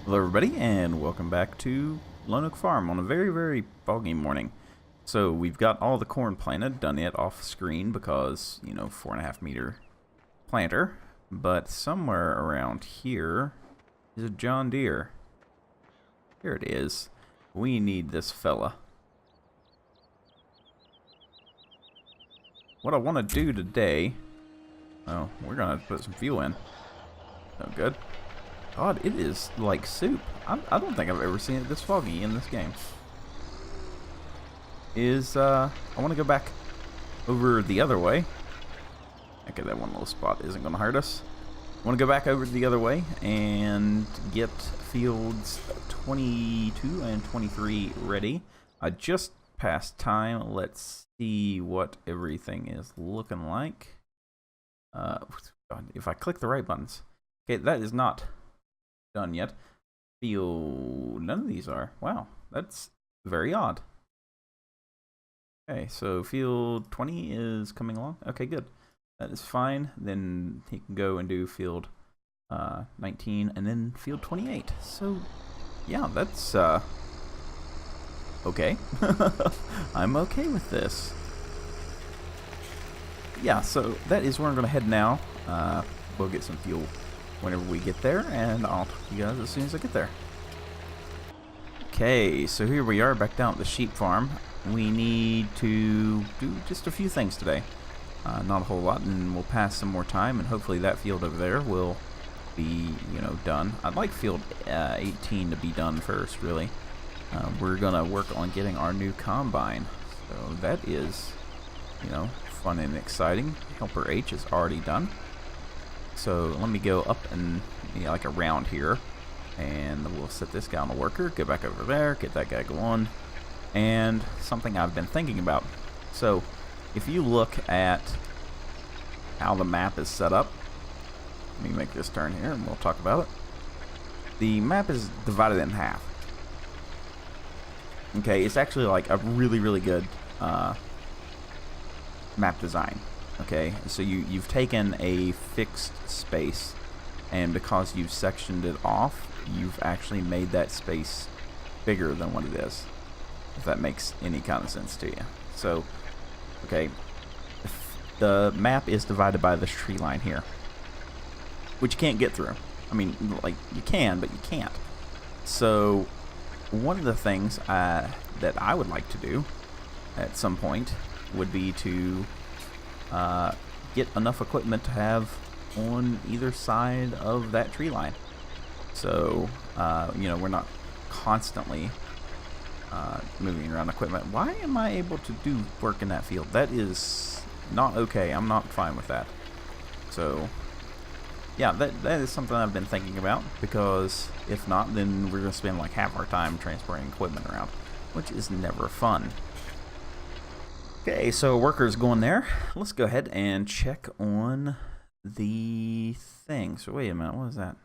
Hello everybody and welcome back to Lone Oak Farm on a very foggy morning. So we've got all the corn planted, done it off screen because, you know, 4.5 meter planter. But somewhere around here is a John Deere. Here it is. We need this fella. What I want to do today, oh, we're going to put some fuel in. Oh, good. God, it is like soup. I don't think I've ever seen it this foggy in this game. I want to go back over the other way. Okay, that one little spot isn't going to hurt us. I want to go back over the other way and get fields 22 and 23 ready. I just passed time. Let's see what everything is looking like. If I click the right buttons. Okay, that is not done yet. None of these are. Wow, that's very odd. Okay, so field 20 is coming along. Okay, good. That is fine. Then he can go and do field 19 and then field 28. So, yeah, that's okay. I'm okay with this. Yeah, so that is where I'm going to head now. We'll get some fuel whenever we get there, and I'll talk to you guys as soon as I get there. Okay, so here we are back down at the sheep farm. We need to do just a few things today. Not a whole lot, and we'll pass some more time, and hopefully that field over there will be, you know, done. I'd like field 18 to be done first, really. We're going to work on getting our new combine. So that is, you know, fun and exciting. Helper H is already done. So let me go up and, you know, like around here, and we'll set this guy on the worker, go back over there, get that guy going, and something I've been thinking about. So if you look at how the map is set up, let me make this turn here and we'll talk about it. The map is divided in half. Okay, it's actually like a really good map design. Okay, so you've taken a fixed space, and because you've sectioned it off, you've actually made that space bigger than what it is, if that makes any kind of sense to you. So, okay, the map is divided by this tree line here, which you can't get through. I mean, like, you can, but you can't. So, one of the things that I would like to do at some point would be to get enough equipment to have on either side of that tree line. So, you know, we're not constantly moving around equipment. Why am I able to do work in that field? That is not okay. I'm not fine with that. So, yeah, that is something I've been thinking about, because if not, then we're going to spend like half our time transporting equipment around, which is never fun. Okay, so workers going there. Let's go ahead and check on the thing. So wait a minute, what is that?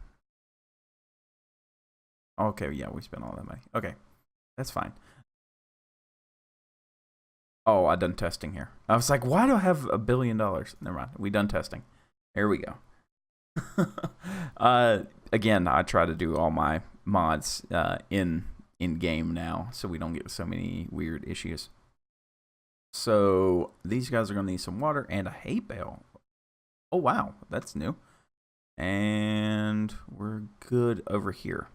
Okay, yeah, we spent all that money. Okay, that's fine. Oh, I done testing here. I was like, why do I have $1 billion? Never mind, we done testing. There we go. Again, I try to do all my mods in game now, so we don't get so many weird issues. So these guys are going to need some water and a hay bale. Oh, wow. That's new. And we're good over here.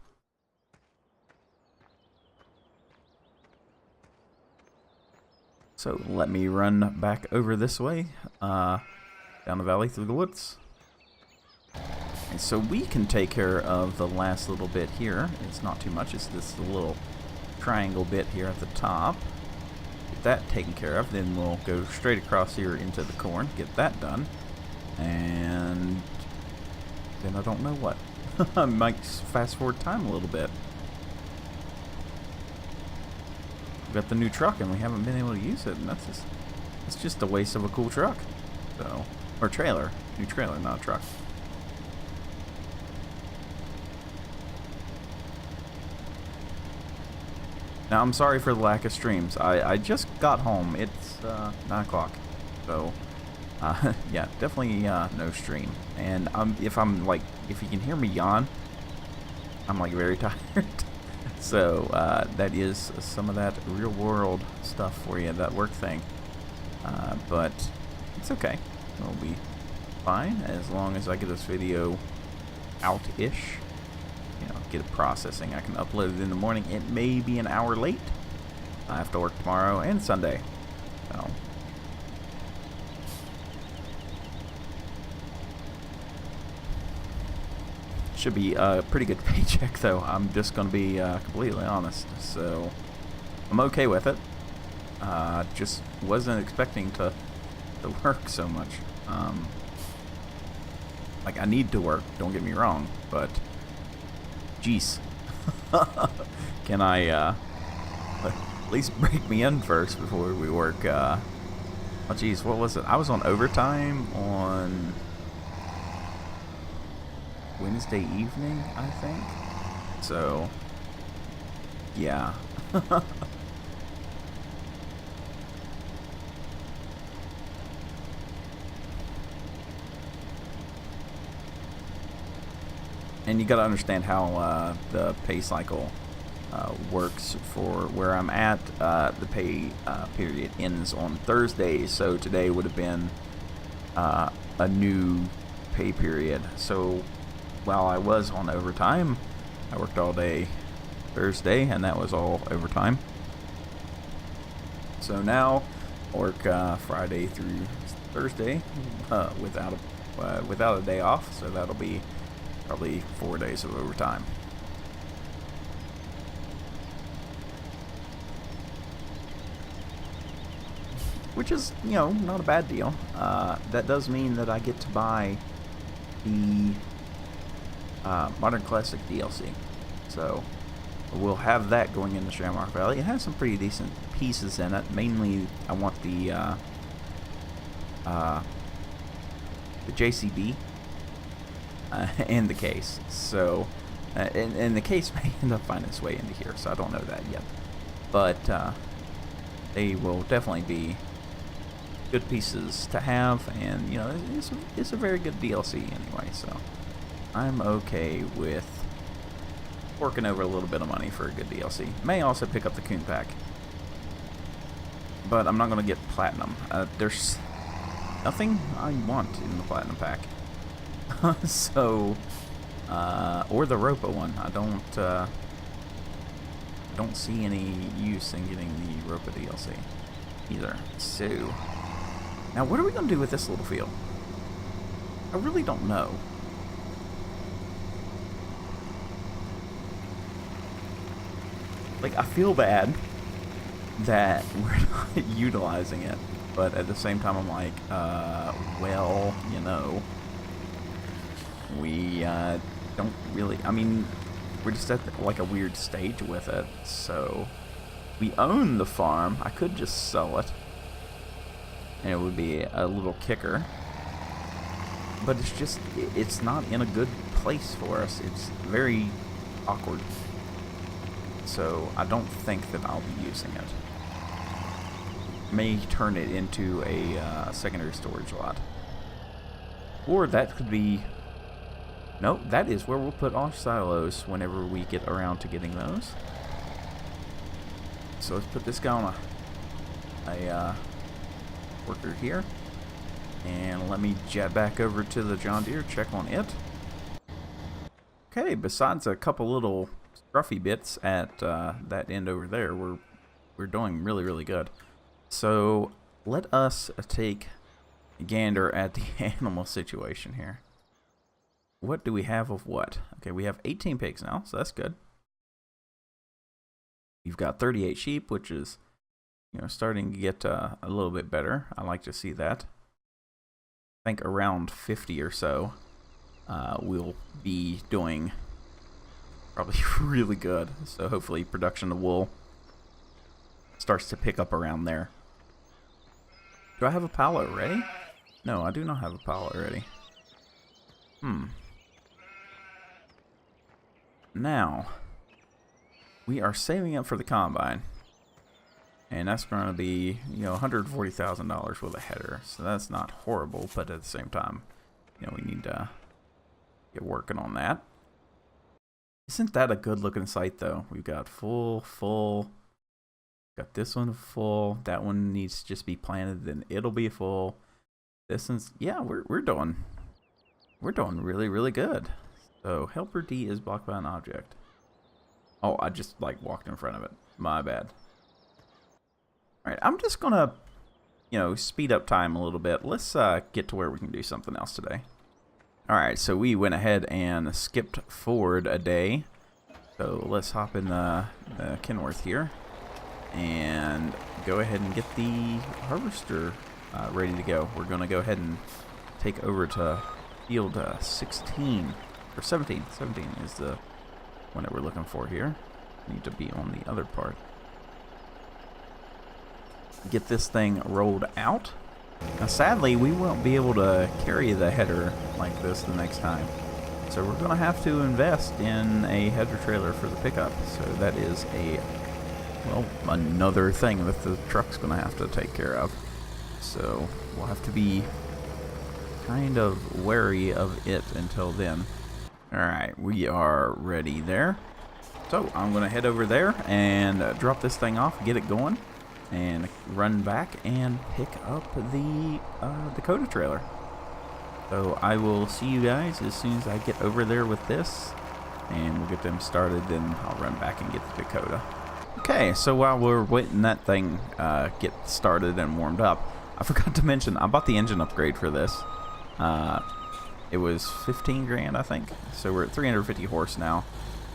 So let me run back over this way, down the valley through the woods. And so we can take care of the last little bit here. It's not too much. It's this little triangle bit here at the top. Get that taken care of, then we'll go straight across here into the corn, get that done, and then I don't know what. I might fast forward time a little bit. We've got the new truck and we haven't been able to use it, and it's just a waste of a cool truck. So, or trailer, new trailer, not a truck. Now, I'm sorry for the lack of streams. I just got home. It's 9 o'clock. So, yeah, definitely no stream. And if you can hear me yawn, I'm like very tired. So that is some of that real world stuff for you, that work thing. But it's okay. It'll be fine as long as I get this video out-ish. You know, get it processing. I can upload it in the morning. It may be an hour late. I have to work tomorrow and Sunday. So should be a pretty good paycheck, though. I'm just going to be completely honest. So I'm okay with it. Just wasn't expecting to work so much. Like, I need to work, don't get me wrong, but jeez. Can I at least break me in first before we work? Oh jeez, what was it? I was on overtime on Wednesday evening, I think. So yeah. And you got to understand how the pay cycle works for where I'm at. The pay period ends on Thursday, so today would have been a new pay period. So while I was on overtime, I worked all day Thursday, and that was all overtime. So now I work Friday through Thursday without a day off. So that'll be probably 4 days of overtime. Which is, you know, not a bad deal. That does mean that I get to buy the Modern Classic DLC. So we'll have that going into Shamrock Valley. It has some pretty decent pieces in it. Mainly, I want the JCB and the case. So, and the case may end up finding its way into here. So I don't know that yet. But they will definitely be good pieces to have, and you know, it's a very good DLC anyway. So I'm okay with working over a little bit of money for a good DLC. May also pick up the Coon Pack, but I'm not going to get Platinum. There's nothing I want in the Platinum Pack. So, or the Ropa one. I don't see any use in getting the Ropa DLC either. So, now what are we going to do with this little field? I really don't know. Like, I feel bad that we're not utilizing it, but at the same time I'm like, well, you know, we don't really, I mean, we're just at like a weird stage with it. So we own the farm. I could just sell it and it would be a little kicker, but it's just, it's not in a good place for us. It's very awkward. So I don't think that I'll be using it. May turn it into a secondary storage lot, or that could be, nope, that is where we'll put our silos whenever we get around to getting those. So let's put this guy on a worker here, and let me jet back over to the John Deere, check on it. Okay, besides a couple little scruffy bits at that end over there, we're doing really good. So let us take a gander at the animal situation here. What do we have of what? Okay, we have 18 pigs now, so that's good. You've got 38 sheep, which is, you know, starting to get a little bit better. I like to see that. I think around 50 or so we'll be doing probably really good. So hopefully production of wool starts to pick up around there. Do I have a pallet ready? No, I do not have a pallet ready. Now, we are saving up for the combine, and that's going to be, you know, $140,000 with a header. So that's not horrible, but at the same time, you know, we need to get working on that. Isn't that a good looking site though? We've got full. Got this one full. That one needs to just be planted, then it'll be full. This one's, yeah, we're doing really, really good. So helper D is blocked by an object. Oh, I just like walked in front of it. My bad. Alright, I'm just gonna, you know, speed up time a little bit. Let's get to where we can do something else today. Alright, so we went ahead and skipped forward a day. So let's hop in the Kenworth here and go ahead and get the harvester ready to go. We're going to go ahead and take over to field 16, or 17. 17 is the one that we're looking for here. Need to be on the other part. Get this thing rolled out. Now sadly, we won't be able to carry the header like this the next time. So we're going to have to invest in a header trailer for the pickup. So that is another thing that the truck's going to have to take care of. So we'll have to be kind of wary of it until then. Alright, we are ready there. So I'm going to head over there and drop this thing off, get it going, and run back and pick up the Dakota trailer. So I will see you guys as soon as I get over there with this, and we'll get them started, then I'll run back and get the Dakota. Okay, so while we're waiting that thing get started and warmed up, I forgot to mention, I bought the engine upgrade for this. It was 15 grand, I think. So we're at 350 horse now.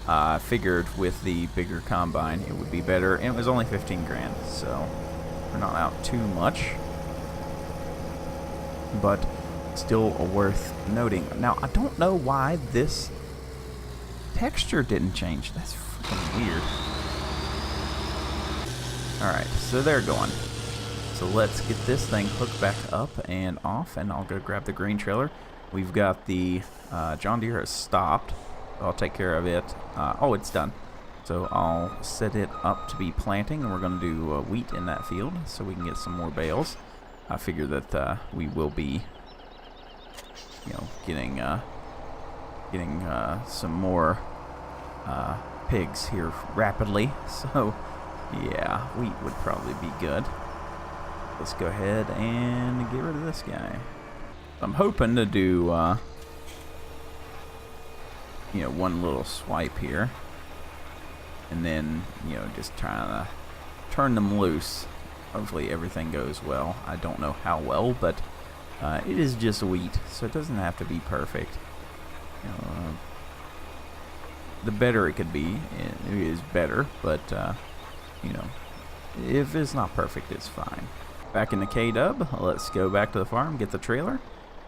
I figured with the bigger combine it would be better, and it was only 15 grand, so we're not out too much. But still worth noting. Now, I don't know why this texture didn't change. That's freaking weird. Alright, so they're going. So let's get this thing hooked back up and off, and I'll go grab the green trailer. We've got the John Deere has stopped. I'll take care of it. Oh, it's done. So I'll set it up to be planting, and we're going to do wheat in that field so we can get some more bales. I figure that we will be, you know, getting some more pigs here rapidly. So yeah, wheat would probably be good. Let's go ahead and get rid of this guy. I'm hoping to do you know, one little swipe here, and then, you know, just trying to turn them loose. Hopefully everything goes well. I don't know how well, but it is just wheat, so it doesn't have to be perfect. You know, the better it could be, it is better, but you know, if it's not perfect, it's fine. Back in the K-Dub, let's go back to the farm, get the trailer.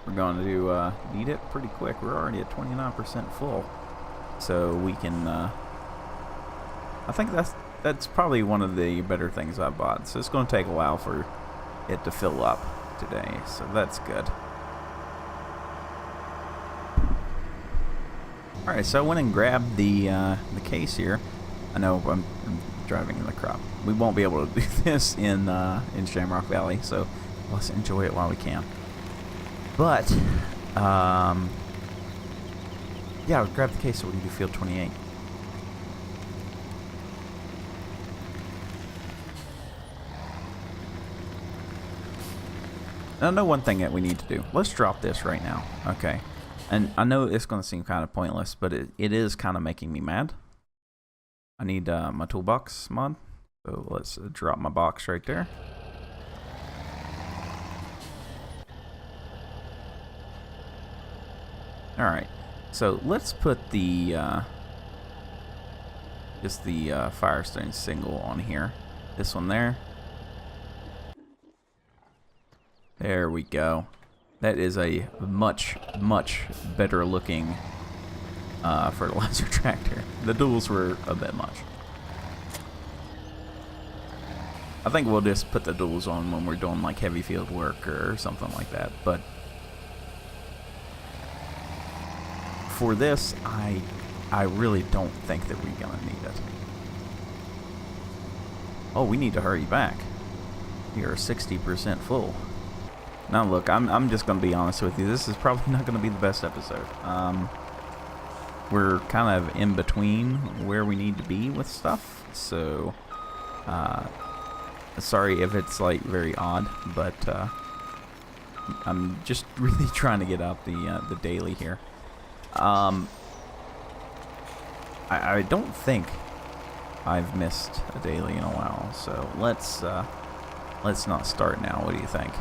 We're going to need it pretty quick. We're already at 29% full, so we can. I think that's probably one of the better things I bought. So it's going to take a while for it to fill up today, so that's good. All right, so I went and grabbed the case here. I know I'm driving in the crop. We won't be able to do this in Shamrock Valley, so let's enjoy it while we can. But, yeah, I'll grab the case so we can do field 28. Now, I know one thing that we need to do. Let's drop this right now. Okay. And I know it's going to seem kind of pointless, but it is kind of making me mad. I need my toolbox mod. So let's drop my box right there. Alright, so let's put the just the Firestone single on here. This one there. There we go. That is a much, much better looking fertilizer tractor. The duals were a bit much. I think we'll just put the duals on when we're doing like heavy field work or something like that, but for this, I really don't think that we're gonna need it. Oh, we need to hurry back. We are 60% full. Now look, I'm just gonna be honest with you. This is probably not gonna be the best episode. we're kind of in between where we need to be with stuff, so sorry if it's like very odd, but I'm just really trying to get out the daily here. I don't think I've missed a daily in a while, so let's not start now. What do you think?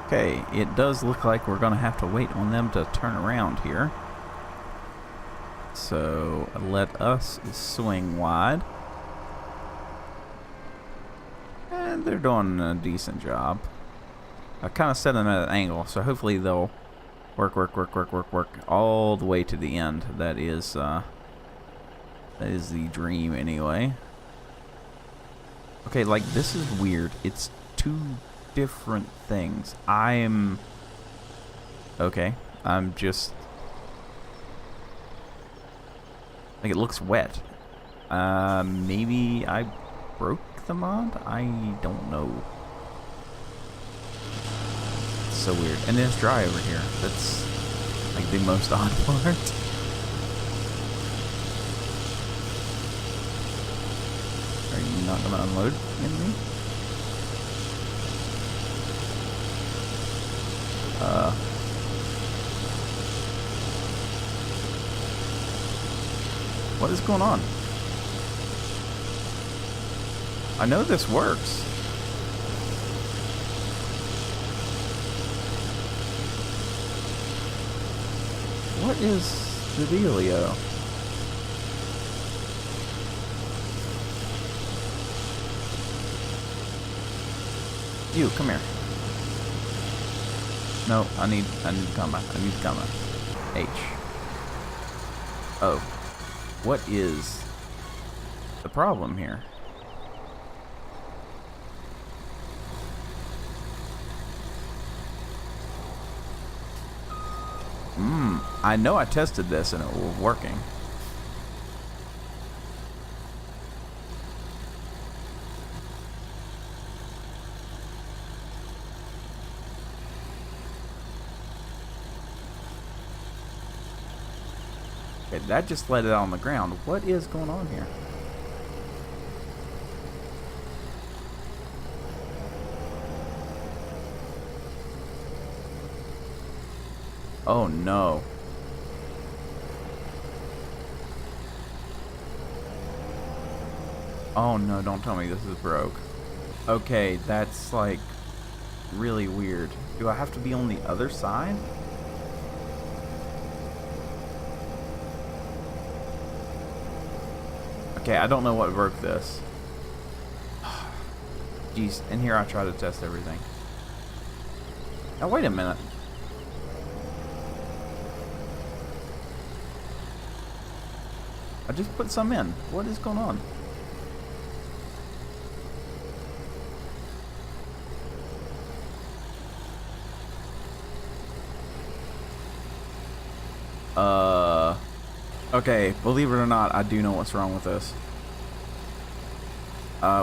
Okay, it does look like we're gonna have to wait on them to turn around here. So let us swing wide. And they're doing a decent job. I kind of set them at an angle, so hopefully they'll work all the way to the end. That is the dream anyway. Okay, like this is weird. It's two different things. I'm just like, it looks wet. Maybe I broke the mod? I don't know. It's so weird. And then it's dry over here. That's like the most odd part. Are you not gonna unload in me? What is going on? I know this works. What is the dealio? You, come here. No, I need comma. I need comma. H. Oh. What is the problem here? I know I tested this and it was working. Okay, that just let it on the ground. What is going on here? Oh no. Oh no, don't tell me this is broke. Okay, that's like really weird. Do I have to be on the other side? Okay, I don't know what broke this. Jeez, in here I try to test everything. Now wait a minute. I just put some in. What is going on? Okay, believe it or not, I do know what's wrong with this.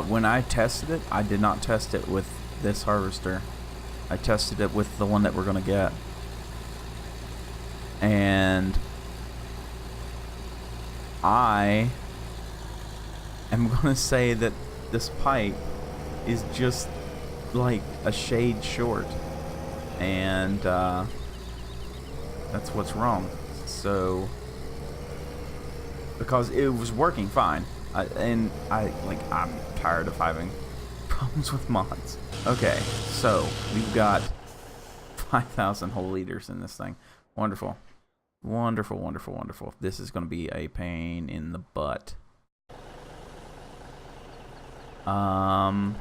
When I tested it, I did not test it with this harvester. I tested it with the one that we're gonna get. And I am gonna say that this pipe is just like a shade short. And that's what's wrong. So, because it was working fine, I'm tired of having problems with mods. Okay, so we've got 5,000 whole liters in this thing. Wonderful, wonderful, wonderful, wonderful. This is going to be a pain in the butt. And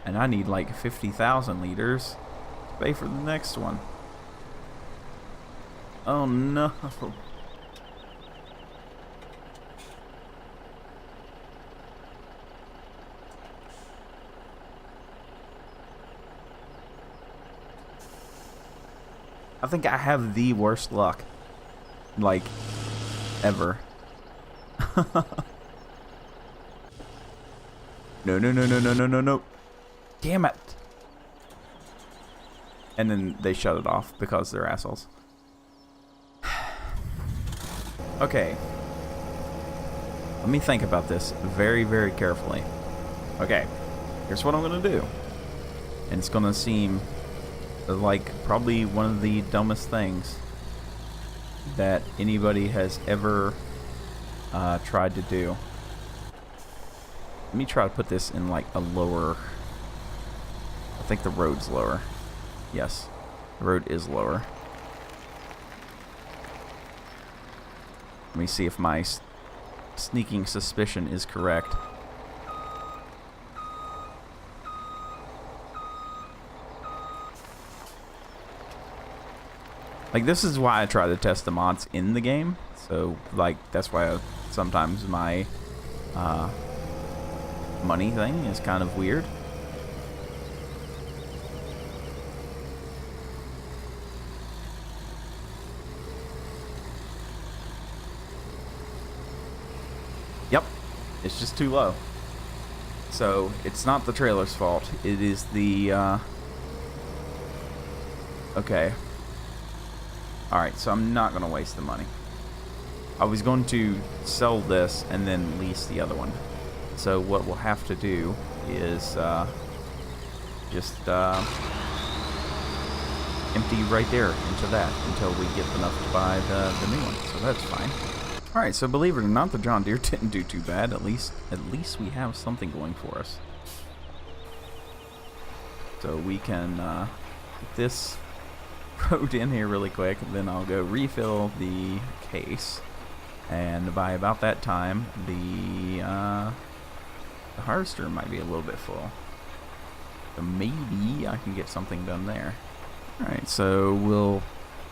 I need like 50,000 liters to pay for the next one. Oh no. I think I have the worst luck, like, ever. No, no, no, no, no, no, no, no. Damn it. And then they shut it off because they're assholes. Okay. Let me think about this very, very carefully. Okay. Here's what I'm going to do. And it's going to seem like probably one of the dumbest things that anybody has ever tried to do. Let me try to put this in like a lower... I think the road's lower. Yes, the road is lower. Let me see if my sneaking suspicion is correct. Like, this is why I try to test the mods in the game. So, like, that's why sometimes my money thing is kind of weird. Yep, it's just too low. So, it's not the trailer's fault. It is the, okay. Alright, so I'm not going to waste the money. I was going to sell this and then lease the other one. So what we'll have to do is just empty right there into that until we get enough to buy the new one. So that's fine. Alright, so believe it or not, the John Deere didn't do too bad. At least we have something going for us. So we can get this road in here really quick, then I'll go refill the case, and by about that time the harvester might be a little bit full, so maybe I can get something done there. Alright, so we'll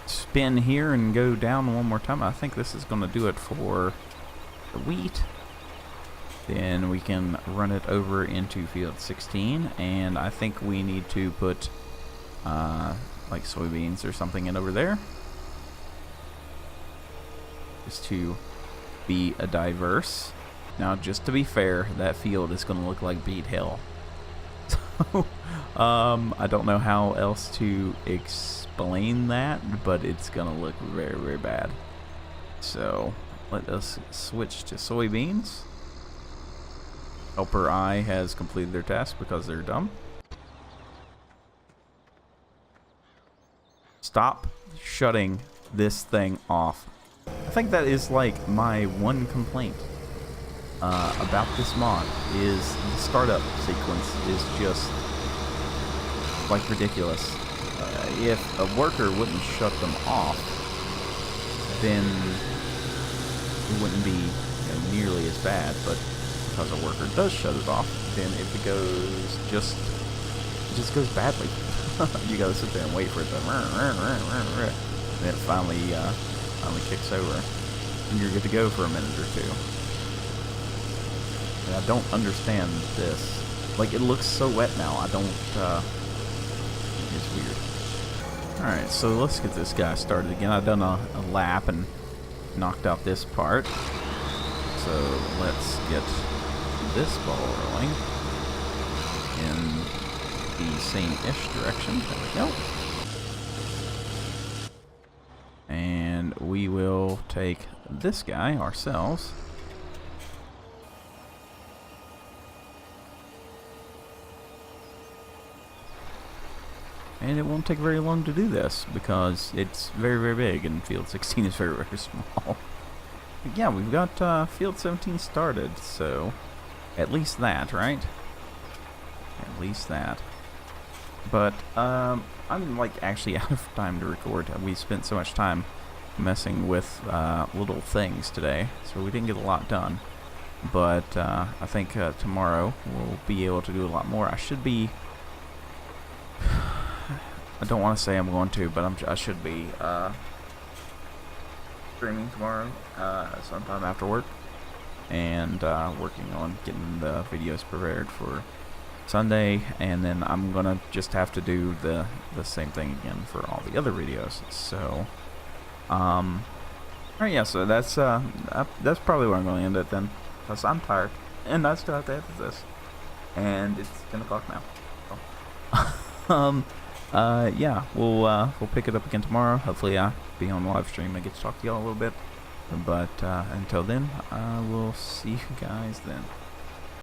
spin here and go down one more time. I think this is going to do it for the wheat. Then we can run it over into field 16, and I think we need to put like soybeans or something in over there, just to be a diverse. Now, just to be fair, that field is going to look like beat hell. So, I don't know how else to explain that, but it's going to look very, very bad. So, let us switch to soybeans. Helper I has completed their task because they're dumb. Stop shutting this thing off. I think that is like my one complaint about this mod, is the startup sequence is just like ridiculous. If a worker wouldn't shut them off, then it wouldn't be nearly as bad, but because a worker does shut it off, then if it just goes badly. You gotta sit there and wait for it to and it finally kicks over, and you're good to go for a minute or two. And I don't understand this. Like, it looks so wet now. I don't. It's weird. All right, so let's get this guy started again. I've done a lap and knocked out this part. So let's get this ball rolling in the same-ish direction. There we go. And we will take this guy ourselves. And it won't take very long to do this because it's very, very big and field 16 is very, very small. But yeah, we've got field 17 started, so at least that, right? At least that. But I'm like actually out of time to record. We spent so much time messing with little things today, so we didn't get a lot done. But I think tomorrow we'll be able to do a lot more. I should be. I don't want to say I'm going to, but I should be streaming tomorrow sometime after work, and working on getting the videos prepared for Sunday, and then I'm gonna just have to do the same thing again for all the other videos. So, alright, yeah. So that's probably where I'm going to end it then, because I'm tired, and I still have to edit this, and it's 10 o'clock now. So. Yeah, we'll pick it up again tomorrow. Hopefully I'll be on live stream and get to talk to y'all a little bit. But until then, I will see you guys then.